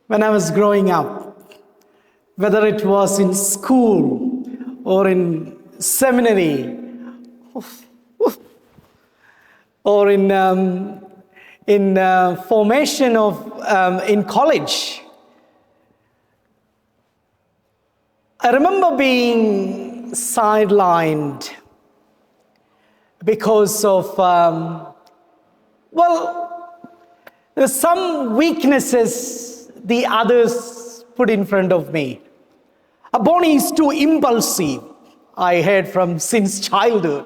when I was growing up, whether it was in school or in seminary or in formation of in college. I remember being sidelined because of there's some weaknesses the others put in front of me. Bonnie is too impulsive. I heard from since childhood.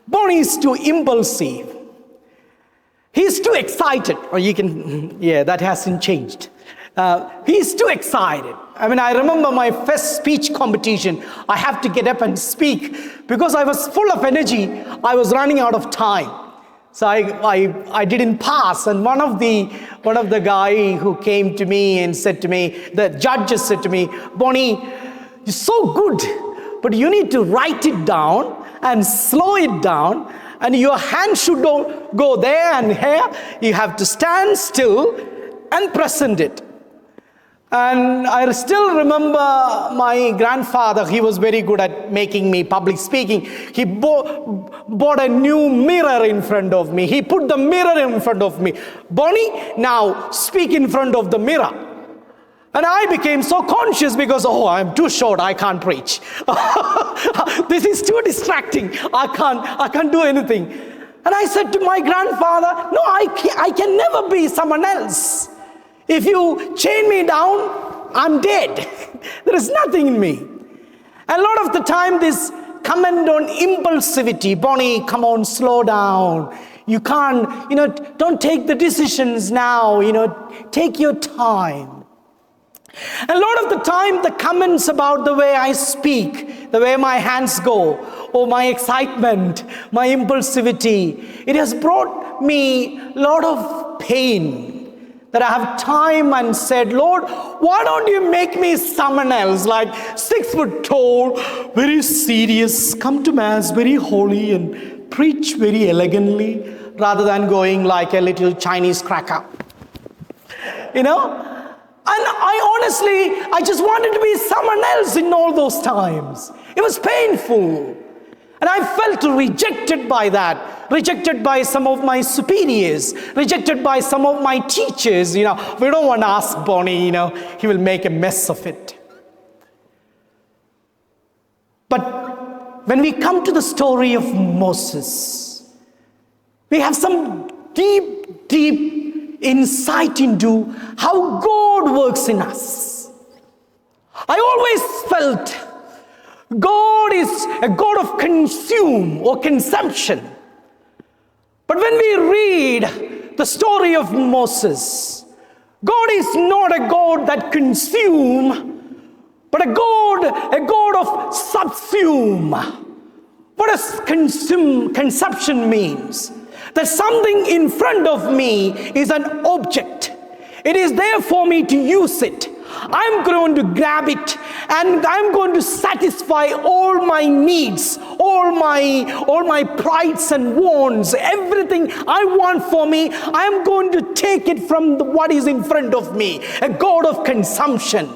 Bonnie is too impulsive. He's too excited. Or you can, that hasn't changed. He's too excited. I remember my first speech competition. I have to get up and speak because I was full of energy. I was running out of time. So I didn't pass. And one of the guy who came to me and said to me, the judges said to me, Bonnie, you're so good, but you need to write it down and slow it down. And your hand should go there and here. You have to stand still and present it. And I still remember my grandfather. He was very good at making me public speaking. He bought a new mirror in front of me. He put the mirror in front of me. Bonnie, now speak in front of the mirror. And I became so conscious because, I'm too short, I can't preach. This is too distracting. I can't do anything. And I said to my grandfather, no, I can never be someone else. If you chain me down, I'm dead. There is nothing in me. A lot of the time, this comment on impulsivity, Bonnie, come on, slow down. You can't, don't take the decisions now, take your time. A lot of the time, the comments about the way I speak, the way my hands go, or my excitement, my impulsivity, it has brought me a lot of pain. That I have time and said, Lord, why don't you make me someone else, like 6 foot tall, very serious, come to mass very holy and preach very elegantly, rather than going like a little Chinese cracker. And I just wanted to be someone else in all those times. It was painful. And I felt rejected by that, rejected by some of my superiors, rejected by some of my teachers. We don't want to ask Bonnie, he will make a mess of it. But when we come to the story of Moses, we have some deep, deep insight into how God works in us. I always felt God is a God of consume or consumption. But when we read the story of Moses, God is not a God that consume, but a God of subsume. What does consumption means? That something in front of me is an object. It is there for me to use it. I'm going to grab it and I'm going to satisfy all my needs, all my prides and wants, everything I want for me. I'm going to take it from what is in front of me, a God of consumption.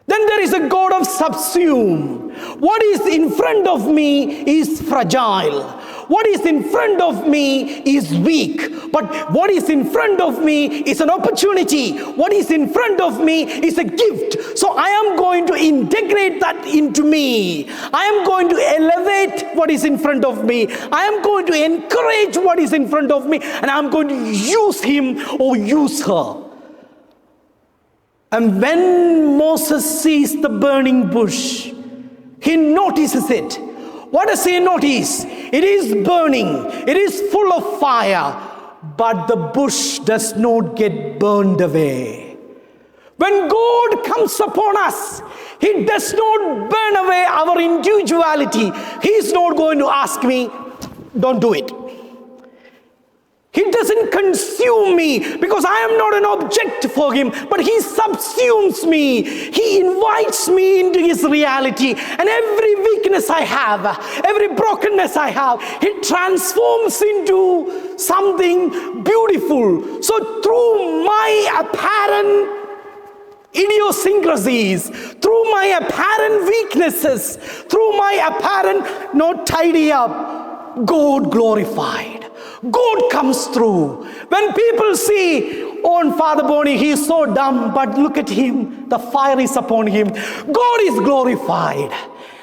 Then there is a God of subsume. What is in front of me is fragile. What is in front of me is weak. But what is in front of me is an opportunity. What is in front of me is a gift. So I am going to integrate that into me. I am going to elevate what is in front of me. I am going to encourage what is in front of me. And I am going to use him or use her. And when Moses sees the burning bush, he notices it. What does he notice? It is burning. It is full of fire. But the bush does not get burned away. When God comes upon us, he does not burn away our individuality. He is not going to ask me, don't do it. He doesn't consume me because I am not an object for him, but he subsumes me. He invites me into his reality. And every weakness I have, every brokenness I have, he transforms into something beautiful. So through my apparent idiosyncrasies, through my apparent weaknesses, through my apparent not tidy up, God glorified. God comes through. When people see, oh, Father Bonnie, he is so dumb, but look at him, the fire is upon him. God is glorified.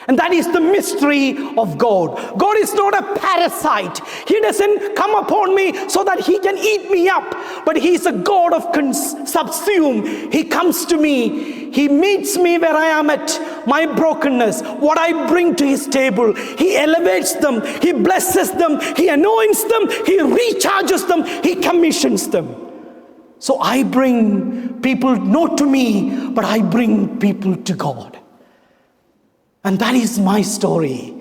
And that is the mystery of God. God is not a parasite. He doesn't come upon me so that he can eat me up. But he is a God of subsume. He comes to me. He meets me where I am at my brokenness. What I bring to his table. He elevates them. He blesses them. He anoints them. He recharges them. He commissions them. So I bring people not to me, but I bring people to God. And that is my story.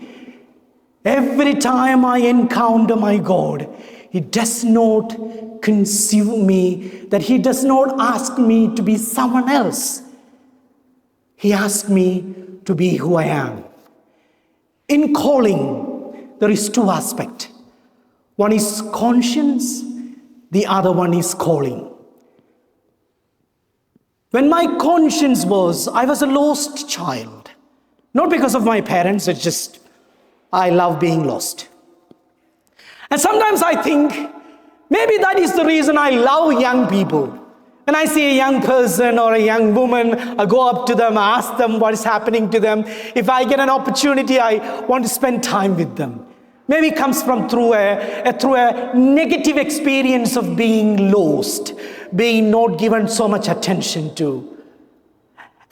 Every time I encounter my God, he does not consume me, that he does not ask me to be someone else. He asks me to be who I am. In calling, there is two aspects. One is conscience, the other one is calling. When my conscience I was a lost child. Not because of my parents, it's just, I love being lost. And sometimes I think, maybe that is the reason I love young people. When I see a young person or a young woman, I go up to them, I ask them what is happening to them. If I get an opportunity, I want to spend time with them. Maybe it comes from through a negative experience of being lost, being not given so much attention to.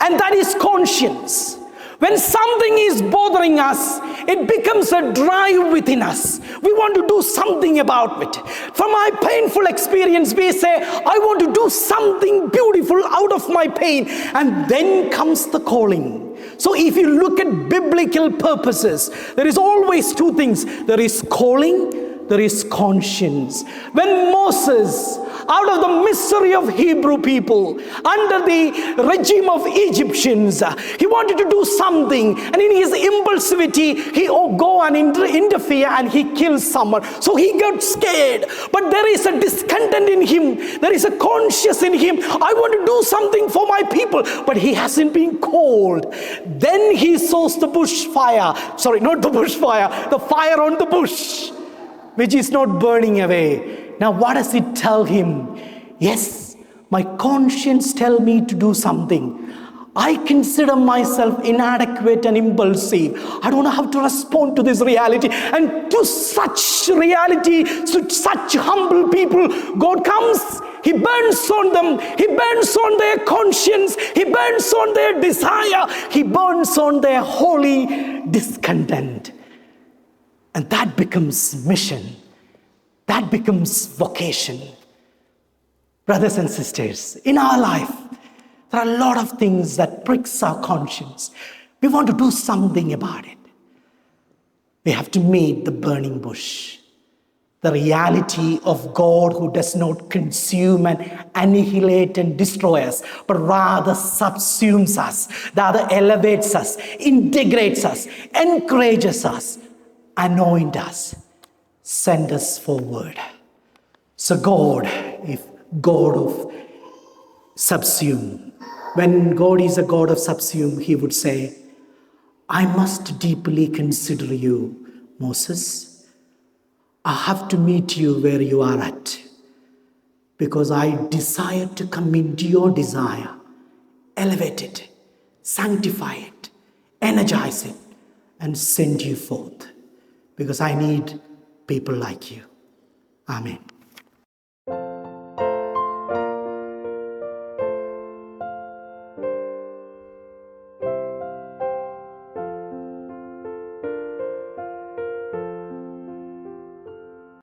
And that is conscience. When something is bothering us, it becomes a drive within us. We want to do something about it. From my painful experience, we say, I want to do something beautiful out of my pain. And then comes the calling. So if you look at biblical purposes, there is always two things. There is calling, there is conscience. When Moses, out of the misery of Hebrew people, under the regime of Egyptians, he wanted to do something, and in his impulsivity, he go and interfere and he kills someone. So he got scared. But there is a discontent in him. There is a conscience in him. I want to do something for my people, but he hasn't been called. Then he sows the bush fire. Sorry, not the bush fire, the fire on the bush, which is not burning away. Now, what does it tell him? Yes, my conscience tells me to do something. I consider myself inadequate and impulsive. I don't know how to respond to this reality. And to such reality, to such humble people, God comes. He burns on them. He burns on their conscience. He burns on their desire. He burns on their holy discontent. And that becomes mission. That becomes vocation. Brothers and sisters, in our life, there are a lot of things that pricks our conscience. We want to do something about it. We have to meet the burning bush. The reality of God who does not consume and annihilate and destroy us, but rather subsumes us, rather elevates us, integrates us, encourages us, anoints us, send us forward. So God, if God of subsume, when God is a God of subsume, he would say, I must deeply consider you, Moses. I have to meet you where you are at, because I desire to come into your desire, elevate it, sanctify it, energize it, and send you forth, because I need people like you. Amen.